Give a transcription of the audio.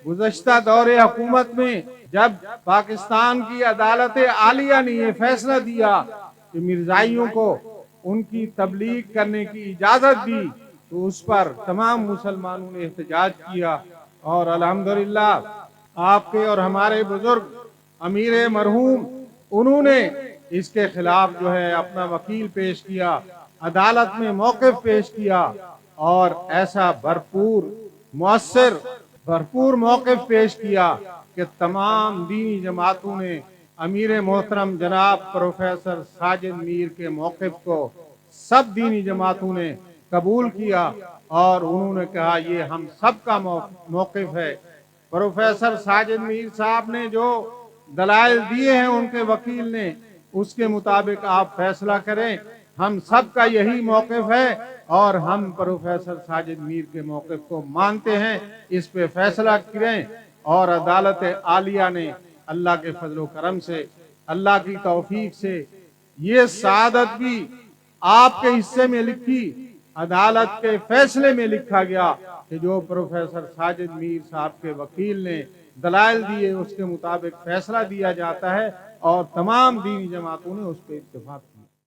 गुज़श्ता दौरे हुकूमत में जब पाकिस्तान की अदालत आलिया ने ये फैसला दिया कि मिर्जाइयों को उनकी तबलीग करने की इजाजत दी, तो उस पर तमाम मुसलमानों ने एहतजाज किया और अल्हम्दुलिल्लाह आपके और हमारे बुजुर्ग अमीर मरहूम उन्होंने इसके खिलाफ जो है अपना वकील पेश किया, अदालत में मौक़िफ़ पेश किया और ऐसा भरपूर मौक़िफ़ पेश किया कि तमाम दीनी जमातों ने अमीर मोहतरम जनाब प्रोफेसर साजिद मीर के मौक़िफ़ को सब दीनी जमातों ने कबूल किया और उन्होंने कहा ये हम सब का मौक़िफ़ है। प्रोफेसर साजिद मीर साहब ने जो दलाइल दिए हैं उनके वकील ने, उसके मुताबिक आप फैसला करें। हम सब का यही मौक़िफ़ है और हम प्रोफेसर साजिद मीर के मौक़िफ़ को मानते हैं, इस पे फैसला करें। और अदालत आलिया ने अल्लाह के फजल करम से, अल्लाह की तौफीक से ये सआदत भी आपके हिस्से में लिखी, अदालत के फैसले में लिखा गया कि जो प्रोफेसर साजिद मीर साहब के वकील ने दलाइल दिए उसके मुताबिक फैसला दिया जाता है और तमाम दीनी जमातों ने उस पर इत्तेफाक किया।